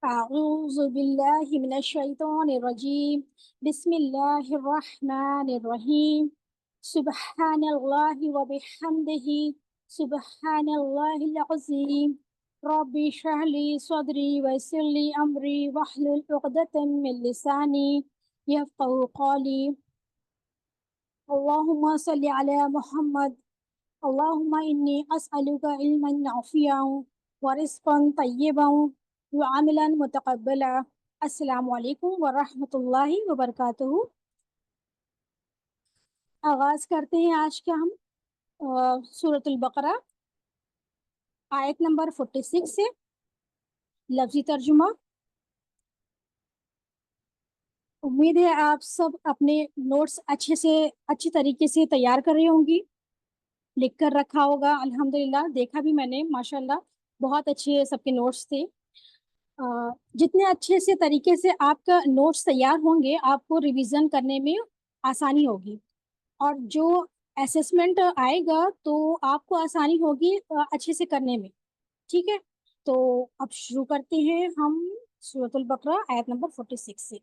أعوذ بالله من الشيطان الرجيم بسم الله الرحمن الرحيم سبحان الله وبحمده سبحان الله العظيم ربي اشرح لي صدري ويسر لي أمري واحلل عقدة من لساني يفقهوا قولي اللهم صل على محمد اللهم إني أسألك علما نافعا ورزقا طيبا وعملا متقبلا السلام علیکم ورحمۃ اللہ وبرکاتہ۔ آغاز کرتے ہیں آج کا ہم سورۃ البقرہ آیت نمبر 46 سے۔ لفظی ترجمہ۔ امید ہے آپ سب اپنے نوٹس اچھی طریقے سے تیار کر رہی ہوں گی، لکھ کر رکھا ہوگا۔ الحمدللہ دیکھا بھی میں نے، ماشاءاللہ بہت اچھے سب کے نوٹس تھے۔ جتنے اچھے سے طریقے سے آپ کا نوٹس تیار ہوں گے آپ کو ریویژن کرنے میں آسانی ہوگی، اور جو اسسمنٹ آئے گا تو آپ کو آسانی ہوگی اچھے سے کرنے میں، ٹھیک ہے؟ تو اب شروع کرتے ہیں ہم سورۃ البقرہ آیت نمبر 46 سے۔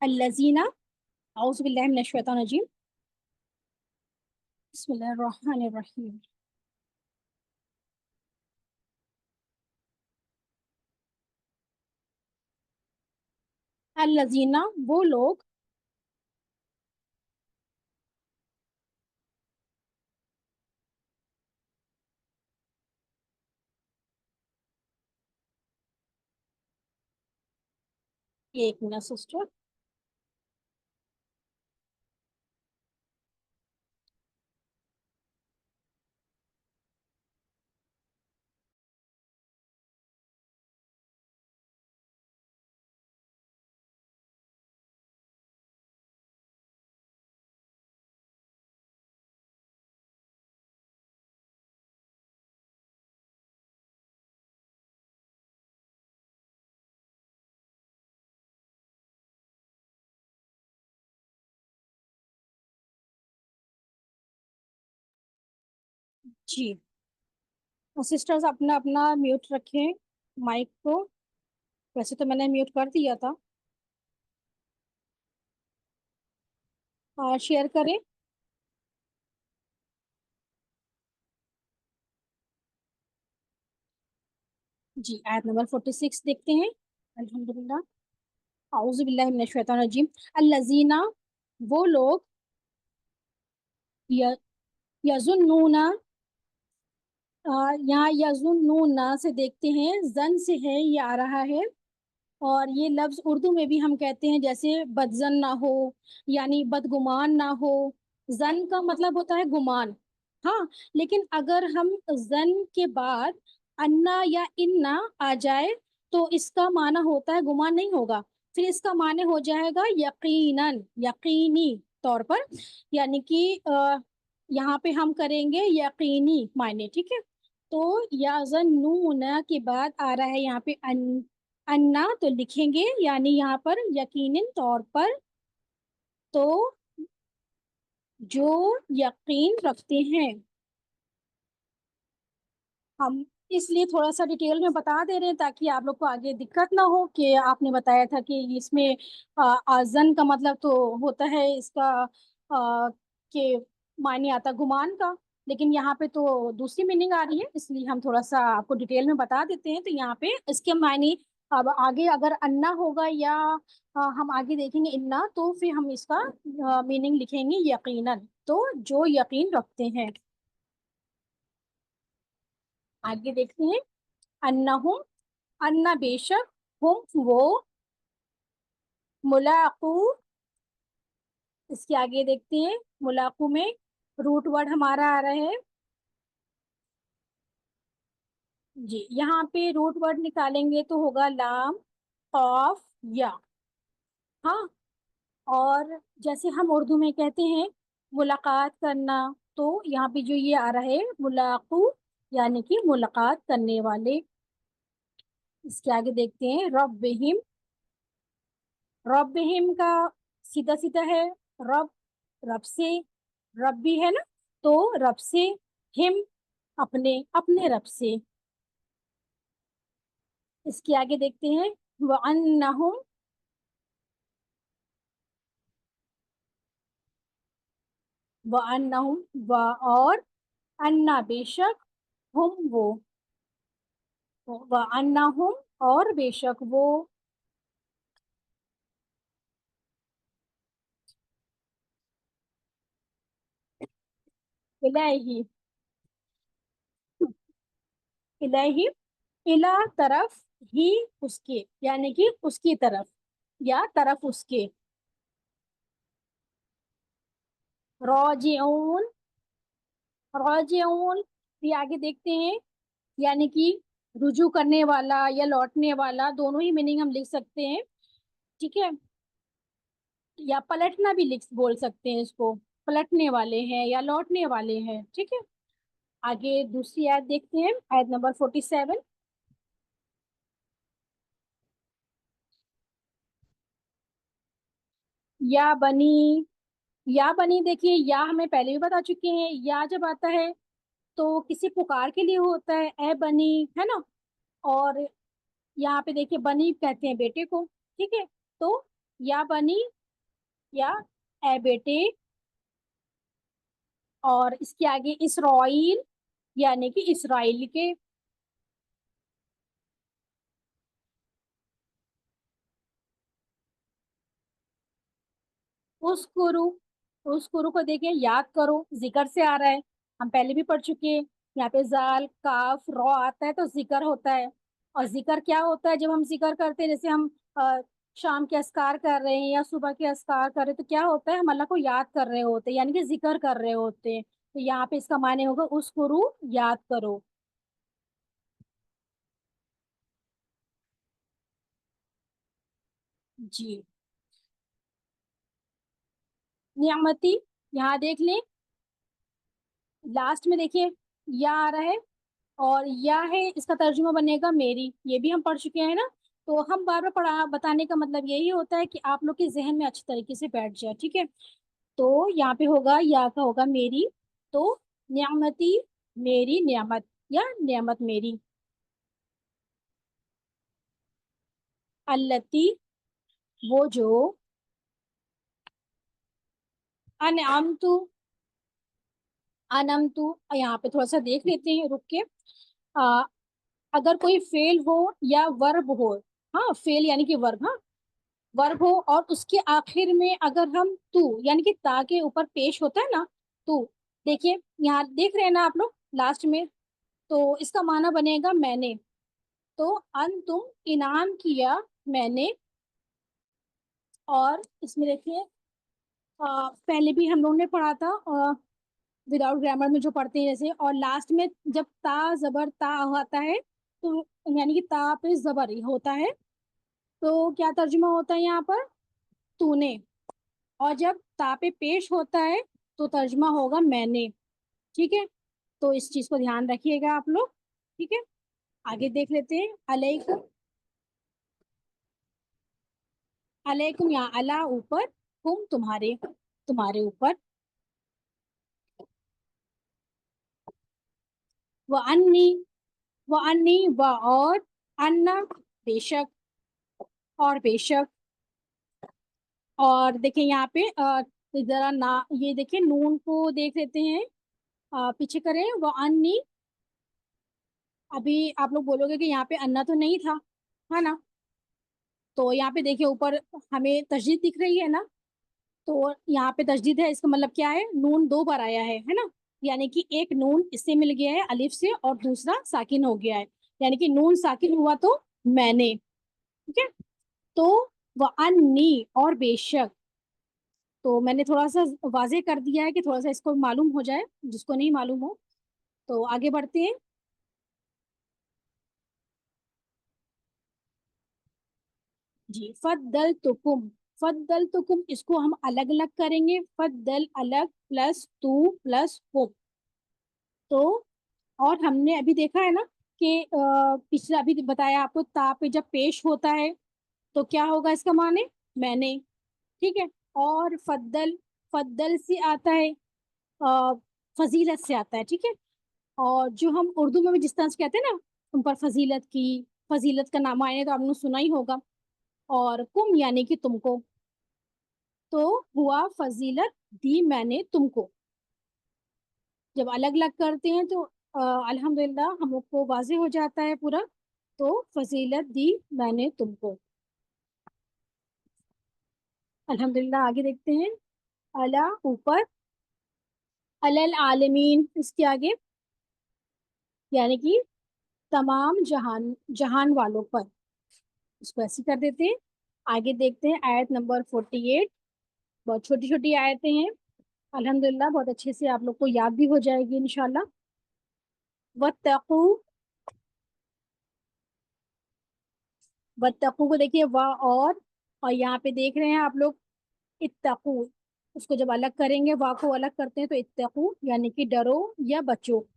الذین، اعوذ باللہ من الشیطان الرجیم، بسم اللہ الرحمن الرحیم۔ الذین، وہ لوگ، ایک منٹ سسٹر، جی سسٹرز اپنا اپنا میوٹ رکھیں مائک کو، ویسے تو میں نے میوٹ کر دیا تھا۔ شیئر کریں۔ جی آیت نمبر 46 دیکھتے ہیں۔ الحمدللہ، اعوذ باللہ من الشیطان الرجیم۔ الذین، وہ لوگ، یظنون، یہاں یظنون سے دیکھتے ہیں، زن سے ہے یہ آ رہا ہے، اور یہ لفظ اردو میں بھی ہم کہتے ہیں جیسے بدزن نہ ہو، یعنی بدگمان نہ ہو۔ زن کا مطلب ہوتا ہے گمان، ہاں، لیکن اگر ہم زن کے بعد انا یا انا آ جائے تو اس کا معنی ہوتا ہے گمان نہیں ہوگا، پھر اس کا معنی ہو جائے گا یقیناً، یقینی طور پر، یعنی کہ یہاں پہ ہم کریں گے یقینی معنی، ٹھیک ہے؟ تو یظنون کے بعد آ رہا ہے یہاں پہ انا، تو لکھیں گے یعنی یہاں پر یقیناً طور پر، تو جو یقین رکھتے ہیں۔ ہم اس لیے تھوڑا سا ڈیٹیل میں بتا دے رہے ہیں تاکہ آپ لوگ کو آگے دقت نہ ہو، کہ آپ نے بتایا تھا کہ اس میں زن کا مطلب تو ہوتا ہے اس کا کہ معنی آتا گمان کا، لیکن یہاں پہ تو دوسری میننگ آ رہی ہے، اس لیے ہم تھوڑا سا آپ کو ڈیٹیل میں بتا دیتے ہیں۔ تو یہاں پہ اس کے معنی اب آگے اگر انا ہوگا یا ہم آگے دیکھیں گے انا، تو پھر ہم اس کا میننگ لکھیں گے یقیناً، تو جو یقین رکھتے ہیں۔ آگے دیکھتے ہیں، انہم، انا بے شک، ہم وہ، ملاقو، اس کے آگے دیکھتے ہیں ملاقو میں روٹ ورڈ ہمارا آ رہا ہے، جی یہاں پہ روٹ ورڈ نکالیں گے تو ہوگا لام، قاف، یا، ہاں، اور جیسے ہم اردو میں کہتے ہیں ملاقات کرنا، تو یہاں پہ جو یہ آ رہا ہے ملاقو، یعنی کہ ملاقات کرنے والے۔ اس کے آگے دیکھتے ہیں ربہم، ربہم کا سیدھا سیدھا ہے رب، رب سے، رب بھی ہے نا، تو رب سے، ہم اپنے اپنے رب سے. اس کے آگے دیکھتے ہیں وَأَنَّهُمْ اور انا بے شک ہم وہ وَأَنَّهُمْ اور بے شک وہ الہی الہی الہ طرف ہی اس کے یعنی کہ اس کی طرف یا طرف اس کے راجعون راجعون بھی آگے دیکھتے ہیں یعنی کہ رجوع کرنے والا یا لوٹنے والا دونوں ہی میننگ ہم لکھ سکتے ہیں. ٹھیک ہے, یا پلٹنا بھی بول سکتے ہیں اس کو, پلٹنے والے ہیں یا لوٹنے والے ہیں. ٹھیک ہے, آگے دوسری آیت دیکھتے ہیں, آیت نمبر 47. یا بنی دیکھیے, یا ہمیں پہلے بھی بتا چکے ہیں, یا جب آتا ہے تو کسی پکار کے لیے ہوتا ہے, اے بنی, ہے نا. اور یہاں پہ دیکھیے بنی کہتے ہیں بیٹے کو. ٹھیک ہے, تو یا بنی یا اے بیٹے, اور اس کے آگے اسرائیل یعنی کہ اسرائیل کے. اس کرو کو دیکھیں, یاد کرو, ذکر سے آ رہا ہے, ہم پہلے بھی پڑھ چکے ہیں. یہاں پہ زال کاف رو آتا ہے تو ذکر ہوتا ہے. اور ذکر کیا ہوتا ہے جب ہم ذکر کرتے ہیں, جیسے ہم شام کے اذکار کر رہے ہیں یا صبح کے اذکار کر رہے ہیں, تو کیا ہوتا ہے, ہم اللہ کو یاد کر رہے ہوتے ہیں, یعنی کہ ذکر کر رہے ہوتے ہیں. تو یہاں پہ اس کا معنی ہوگا اس کرو, یاد کرو. جی, نعمتی, یہاں دیکھ لیں لاسٹ میں دیکھیے یا آ رہا ہے, اور یا ہے اس کا ترجمہ بنے گا میری. یہ بھی ہم پڑھ چکے ہیں نا. تو ہم بار بار پڑھا بتانے کا مطلب یہی ہوتا ہے کہ آپ لوگ کے ذہن میں اچھی طریقے سے بیٹھ جائے. ٹھیک ہے, تو یہاں پہ ہوگا یا کا ہوگا میری. تو نعمتی میری نعمت یا نعمت میری. التی وہ جو انعمتو انمتو, یہاں پہ تھوڑا سا دیکھ لیتے ہیں رک کے. آ, اگر کوئی فعل ہو یا ورب ہو, ہاں فعل یعنی کہ ورب, ہاں ورب ہو, اور اس کے آخر میں اگر ہم تو یعنی کہ تا کے اوپر پیش ہوتا ہے نا, تو دیکھیے یہاں دیکھ رہے ہیں نا آپ لوگ لاسٹ میں, تو اس کا معنی بنے گا میں نے. تو ان تم انعام کیا میں نے. اور اس میں دیکھیے پہلے بھی ہم لوگوں نے پڑھا تھا وداؤٹ گرامر میں جو پڑھتے ہیں جیسے, اور لاسٹ میں جب تا زبر تا آتا ہے تو یعنی کہ تا پہ زبر ہوتا ہے, تو کیا ترجمہ ہوتا ہے یہاں پر, تو نے. اور جب تا پہ پیش ہوتا ہے تو ترجمہ ہوگا میں نے. ٹھیک ہے, تو اس چیز کو دھیان رکھیے گا آپ لوگ. ٹھیک ہے, آگے دیکھ لیتے ہیں. علیکم, علیکم یا اللہ اوپر, ہم تمہارے, تمہارے اوپر. وہ انی و اور انا بے شک, اور بے شک. اور دیکھیں یہاں پہ ذرا نا, یہ دیکھیں نون کو دیکھ لیتے ہیں, پیچھے کریں. وہ انی, ابھی آپ لوگ بولو گے کہ یہاں پہ انا تو نہیں تھا, ہے نا. تو یہاں پہ دیکھیے اوپر ہمیں تشدید دکھ رہی ہے نا, تو یہاں پہ تشدید ہے, اس کا مطلب کیا ہے, نون دو بار آیا ہے نا. یعنی کہ ایک نون اس سے مل گیا ہے الف سے, اور دوسرا ساکن ہو گیا ہے, یعنی کہ نون ساکن ہوا تو میں نے. ٹھیک ہے, تو وَأَنِّي اور بے شک. تو میں نے تھوڑا سا واضح کر دیا ہے کہ تھوڑا سا اس کو معلوم ہو جائے جس کو نہیں معلوم ہو. تو آگے بڑھتے ہیں. جی, فضلتکم, فضلتکم اس کو ہم الگ الگ کریں گے. فضل الگ پلس تو پلس ہم. تو اور ہم نے ابھی دیکھا ہے نا کہ پچھلا ابھی بتایا آپ کو, تا پہ جب پیش ہوتا ہے تو کیا ہوگا اس کا معنی, میں نے. ٹھیک ہے, اور فضل, فضل سے آتا ہے فضیلت سے آتا ہے. ٹھیک ہے, اور جو हम उर्दू में भी जिस तरह से कहते हैं ना, उन पर फजीलत की, फजीलत का नाम आए तो आपने सुना ही होगा। और कुम यानी कि तुमको, तो हुआ फजीलत दी मैंने तुमको। जब अलग अलग करते हैं तो अल्हम्दुलिल्लाह हम लोग को वाजे हो जाता है पूरा। तो फजीलत दी मैंने तुमको। अल्हम्दुलिल्लाह आगे देखते हैं। अला ऊपर, अलल आलमीन इसके आगे, यानी कि तमाम जहान, जहान वालों पर, इसको ऐसे कर देते हैं। आगे देखते हैं आयत नंबर 48। बहुत छोटी छोटी आयतें हैं, अल्हम्दुलिल्लाह बहुत अच्छे से आप लोग को याद भी हो जाएगी इंशाल्लाह। वत्तकू, वत्तकू को देखिए वा और यहाँ पे देख रहे हैं आप लोग इत्तकू, उसको जब अलग करेंगे, वा को अलग करते हैं तो इत्तकू यानी कि डरो या बचो,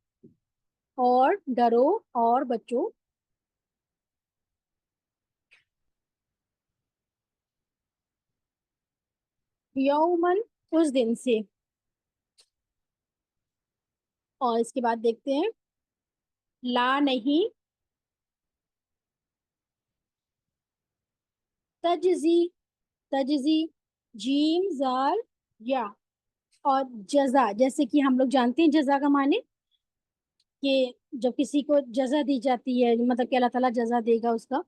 और डरो और बचो। यौमन उस दिन से। और इसके बाद देखते हैं ला नहीं, तजजी, तजजी, जीम जाल या, और जजा, जैसे कि हम लोग जानते हैं जजा का माने कि जब किसी को जजा दी जाती है, मतलब कि अल्लाह ताला जजा देगा उसका,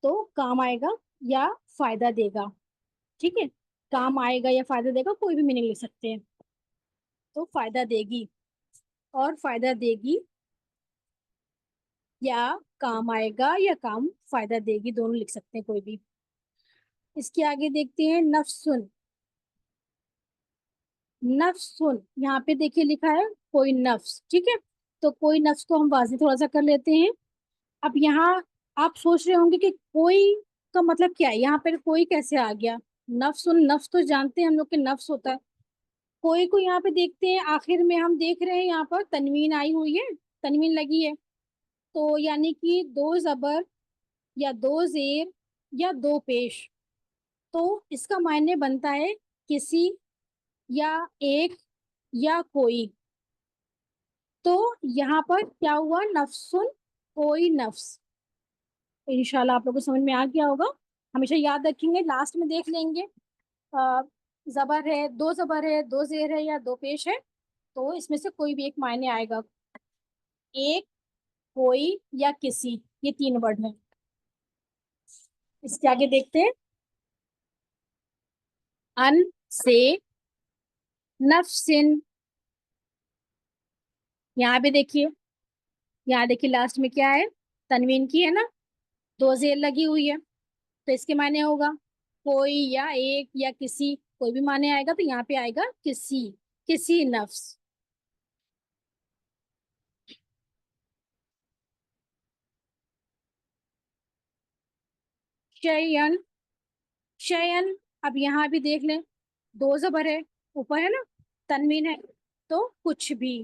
तो काम आएगा या फायदा देगा। ठीक है, काम आएगा या फायदा देगा, कोई भी मीनिंग लिख सकते हैं। तो फायदा देगी, और फायदा देगी, या काम आएगा या काम फायदा देगी, दोनों लिख सकते हैं कोई भी। इसके आगे देखते हैं नफ्सुन। नफ्सुन यहाँ पे देखिए लिखा है कोई नफ्स, ठीक है। तो कोई नफ्स को हम वाज़ेह थोड़ा सा कर लेते हैं। अब यहाँ आप सोच रहे होंगे कि कोई का मतलब क्या है, यहाँ पर कोई कैसे आ गया। नफ्सुन, नफ्स तो जानते हैं हम लोग के नफ्स होता है। कोई को यहाँ पे देखते हैं, आखिर में हम देख रहे हैं यहाँ पर तनवीन आई हुई है, तनवीन लगी है। तो यानी कि दो जबर या दो जेर या दो पेश, तो इसका मायने बनता है किसी, या एक, या कोई। तो यहाँ पर क्या हुआ, नफ्सुन, कोई नफ्स। इंशाल्लाह आप लोगों को समझ में आ गया होगा। हमेशा याद रखेंगे, लास्ट में देख लेंगे। जबर है, दो जबर है, दो जेर है या दो पेश है, तो इसमें से कोई भी एक मायने आएगा। एक, कोई या किसी, ये तीन वर्ड है। इसके आगे देखते हैं अन से, नफ्सिन। यहाँ पे देखिए, यहाँ देखिए लास्ट में क्या है, तनवीन की है ना, दो जेर लगी हुई है, तो इसके मायने होगा कोई या एक या किसी, कोई भी माने आएगा, तो यहाँ पे आएगा किसी, किसी नफ्स। शयन, शयन, अब यहाँ भी देख लें, दो जबर है, ऊपर है ना, तनवीन है, तो कुछ भी।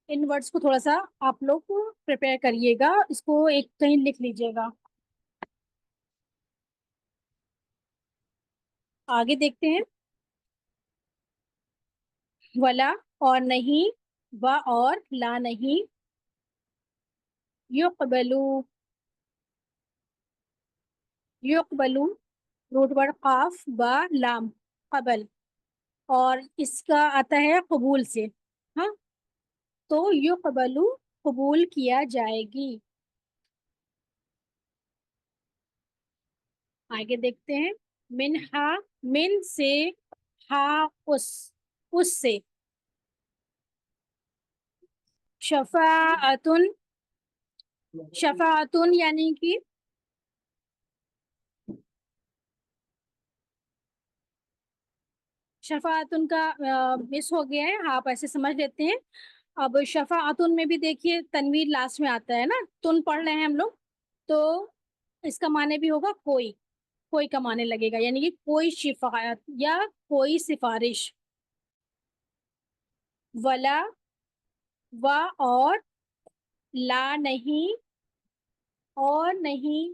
इन वर्ड्स को थोड़ा सा आप लोग प्रिपेयर करिएगा, इसको एक कहीं लिख लीजिएगा। आगे देखते हैं वला, और नहीं, व और ला नहीं, युक़बलू, युक़बलू, रूट वर्ड काफ बा लाम, कबल, और इसका आता है कबूल से। हाँ, तो युक़बलू, कबूल किया जाएगी। आगे देखते हैं मिन हा, मिन से, हा उस से। शफाअतुन, शफाअतुन यानी कि, शफाअतुन का मिस हो गया है, आप ऐसे समझ लेते हैं। अब शफाअतुन में भी देखिए तनवीर लास्ट में आता है ना, तुन पढ़ रहे हैं हम लोग, तो इसका माने भी होगा कोई, कोई का माने लगेगा, यानी कि कोई शिफायत या कोई सिफारिश। वला, व और, ला नहीं, और नहीं,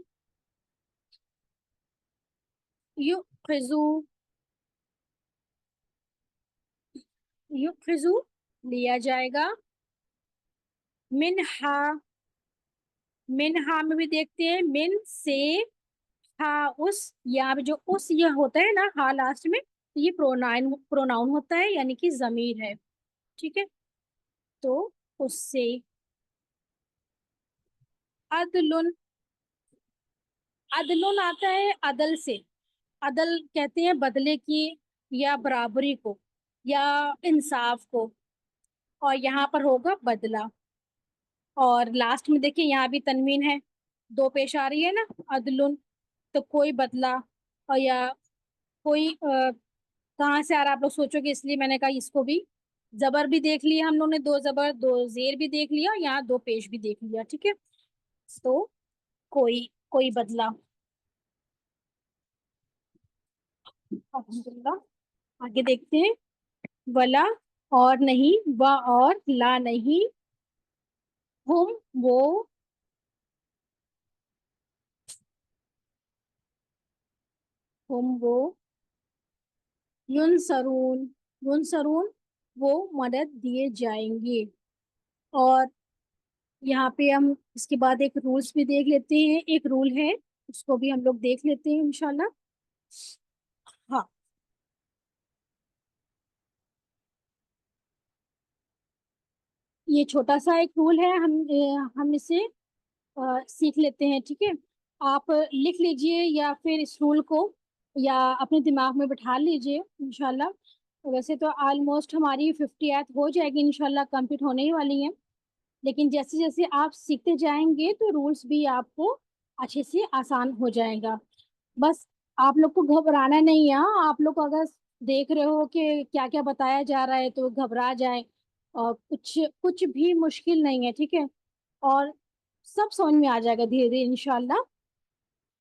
युखिजू, युखिजू लिया जाएगा। मिनहा, मिनहा में भी देखते हैं, मिन से, हा उस, यहाँ पे जो उस ये होता है ना हा लास्ट में, तो ये प्रोनाउन प्रोनाउन होता है, यानी कि जमीर है। ठीक है, तो उससे। अदलुन, अदलुन आता है अदल से। अदल कहते हैं बदले की या बराबरी को या इंसाफ को, और यहाँ पर होगा बदला। और लास्ट में देखिए यहाँ भी तनवीन है, दो पेश आ रही है ना, अदलुन, तो कोई बदला, और या कोई कहाँ से आ रहा है आप लोग सोचोगे, इसलिए मैंने कहा इसको भी। जबर भी देख लिया हम लोगों ने, दो जबर दो जेर भी देख लिया, और यहाँ दो पेश भी देख लिया। ठीक है, तो कोई बदला। अल्हम्दुलिल्लाह, आगे देखते हैं। वला, और नहीं, व और ला नहीं, हुम वो, हुम वो, युनसरून, युनसरून वो मदद दिए जाएंगे। और यहाँ पे हम इसके बाद एक रूल्स भी देख लेते हैं, एक रूल है, उसको भी हम लोग देख लेते हैं इंशाल्लाह। हाँ, ये छोटा सा एक रूल है, हम इसे सीख लेते हैं। ठीक है, आप लिख लीजिए या फिर इस रूल को या अपने दिमाग में बिठा लीजिए इंशाल्लाह। वैसे तो ऑलमोस्ट हमारी 50 हो जाएगी इंशाल्लाह, कंप्लीट होने ही वाली है। लेकिन जैसे जैसे आप सीखते जाएंगे तो रूल्स भी आपको अच्छे से आसान हो जाएगा। बस आप लोग को घबराना नहीं है। हाँ, आप लोग अगर देख रहे हो कि क्या क्या बताया जा रहा है तो घबरा जाए, और कुछ कुछ भी मुश्किल नहीं है। ठीक है, और सब समझ में आ जाएगा धीरे धीरे इंशाल्लाह।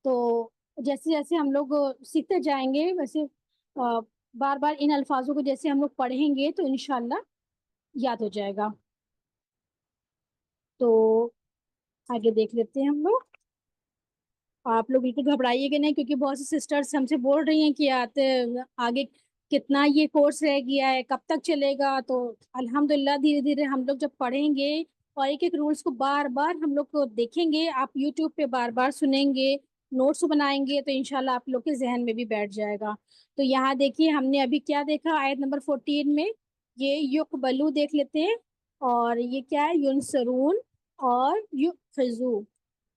तो जैसे जैसे हम लोग सीखते जाएंगे वैसे बार बार इन अल्फाजों को जैसे हम लोग पढ़ेंगे तो इंशाल्लाह याद हो जाएगा। तो आगे देख लेते हैं हम लोग। आप लोग बिल्कुल घबराइएगा नहीं, क्योंकि बहुत सी सिस्टर्स हमसे बोल रही हैं कि आते आगे कितना ये कोर्स रह गया है, कब तक चलेगा। तो अल्हम्दुलिल्लाह धीरे धीरे हम लोग जब पढ़ेंगे और एक एक रूल्स को बार बार हम लोग को देखेंगे, आप यूट्यूब पे बार बार सुनेंगे, नोट्स बनाएंगे, तो इंशाल्लाह आप लोग के जहन में भी बैठ जाएगा। तो यहाँ देखिए हमने अभी क्या देखा आयत नंबर 14 में, ये युकबलू देख लेते हैं। और ये क्या है, युनसरून और युफजू।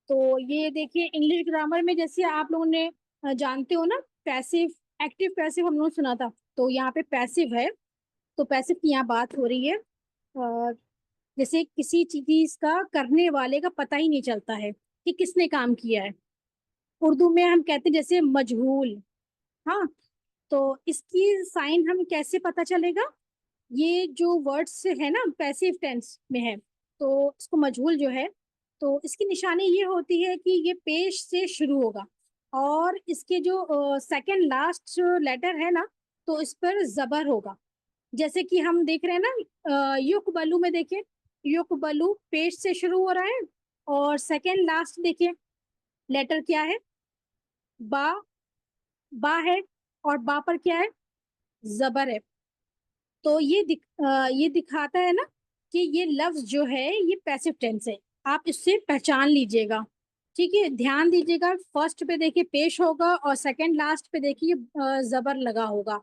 तो ये देखिए इंग्लिश ग्रामर में जैसे आप लोगों ने जानते हो ना, पैसिव एक्टिव पैसिव हम लोग सुना था, तो यहाँ पे पैसिव है। तो पैसिव की यहाँ बात हो रही है। जैसे किसी चीज का करने वाले का पता ही नहीं चलता है कि किसने काम किया है। उर्दू में हम कहते हैं जैसे मजहूल। हाँ, तो इसकी साइन हम कैसे पता चलेगा, ये जो वर्ड्स है ना पैसिव टेंस में है, तो इसको मजहूल जो है, तो इसकी निशानी ये होती है कि ये पेश से शुरू होगा, और इसके जो सेकंड लास्ट लेटर है ना, तो इस पर जबर होगा। जैसे कि हम देख रहे हैं ना, युकबलू में देखिए, युकबलू पेश से शुरू हो रहा है, और सेकंड लास्ट देखिए लेटर क्या है, बा, बा है, और बा पर क्या है, जबर है। तो ये दिखाता है ना कि ये लफ्ज जो है ये पैसिव टेंस है। आप इससे पहचान लीजिएगा। ठीक है, ध्यान दीजिएगा, फर्स्ट पे देखिए पेश होगा, और सेकंड लास्ट पे देखिए जबर लगा होगा,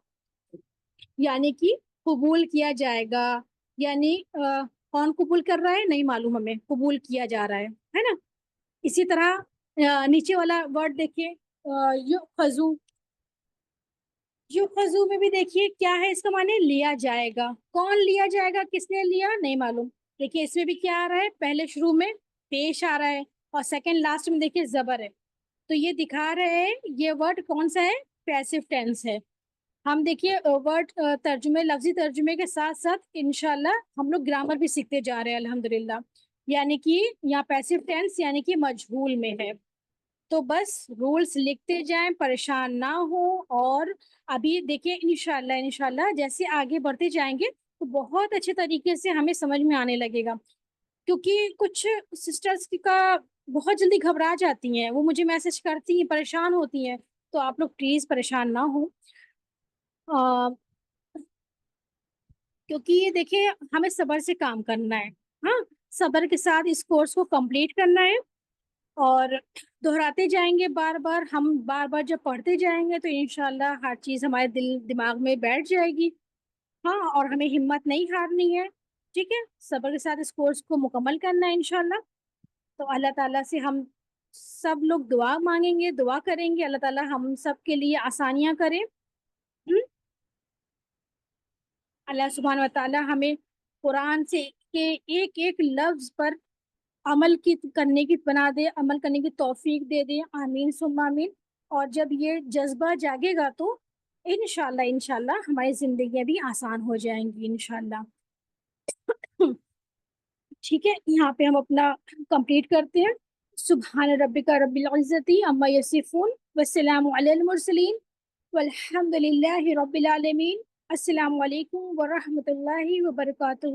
यानी कि कबूल किया जाएगा। यानी कौन कबूल कर रहा है नहीं मालूम, हमें कबूल किया जा रहा है ना। इसी तरह नीचे वाला वर्ड देखिए, यु खजू, युखजू में भी देखिए क्या है, इसका माने लिया जाएगा। कौन लिया जाएगा, किसने लिया नहीं मालूम। देखिए इसमें भी क्या आ रहा है, पहले शुरू में पेश आ रहा है, और सेकंड लास्ट में देखिए जबर है। तो ये दिखा रहे हैं ये वर्ड कौन सा है, पैसिव टेंस है। हम देखिए वर्ड तर्जुमे, लफ्जी तर्जुमे के साथ साथ इंशाल्लाह हम लोग ग्रामर भी सीखते जा रहे हैं अल्हम्दुलिल्लाह। यानी कि यहाँ पैसिव टेंस यानी कि मजहूल में है। तो बस रूल्स लिखते जाएं, परेशान ना हो। और अभी देखिए इंशाल्लाह इंशाल्लाह जैसे आगे बढ़ते जाएंगे तो बहुत अच्छे तरीके से हमें समझ में आने लगेगा। क्योंकि कुछ सिस्टर्स का बहुत जल्दी घबरा जाती हैं, वो मुझे मैसेज करती हैं, परेशान होती हैं। तो आप लोग प्लीज परेशान ना हो। کیونکہ یہ دیکھیں ہمیں صبر سے کام کرنا ہے. ہاں، صبر کے ساتھ اس کورس کو کمپلیٹ کرنا ہے اور دہراتے جائیں گے بار بار. ہم بار بار جب پڑھتے جائیں گے تو انشاءاللہ ہر چیز ہمارے دل دماغ میں بیٹھ جائے گی. ہاں، اور ہمیں ہمت نہیں ہارنی ہے. ٹھیک ہے، صبر کے ساتھ اس کورس کو مکمل کرنا ہے انشاءاللہ. تو اللہ تعالیٰ سے ہم سب لوگ دعا مانگیں گے، دعا کریں گے اللہ تعالیٰ ہم سب کے لیے آسانیاں کرے. اللہ سبحانہ و تعالیٰ ہمیں قرآن سے کے ایک ایک لفظ پر عمل کی کرنے کی بنا دے، عمل کرنے کی توفیق دے دے. آمین ثم آمین. اور جب یہ جذبہ جاگے گا تو انشاءاللہ ہماری زندگیاں بھی آسان ہو جائیں گی انشاءاللہ. ٹھیک ہے، یہاں پہ ہم اپنا کمپلیٹ کرتے ہیں. سبحان ربک رب العزت عما یصفون والسلام علی المرسلین والحمد للہ رب العالمین. السلام علیکم ورحمۃ اللہ وبرکاتہ.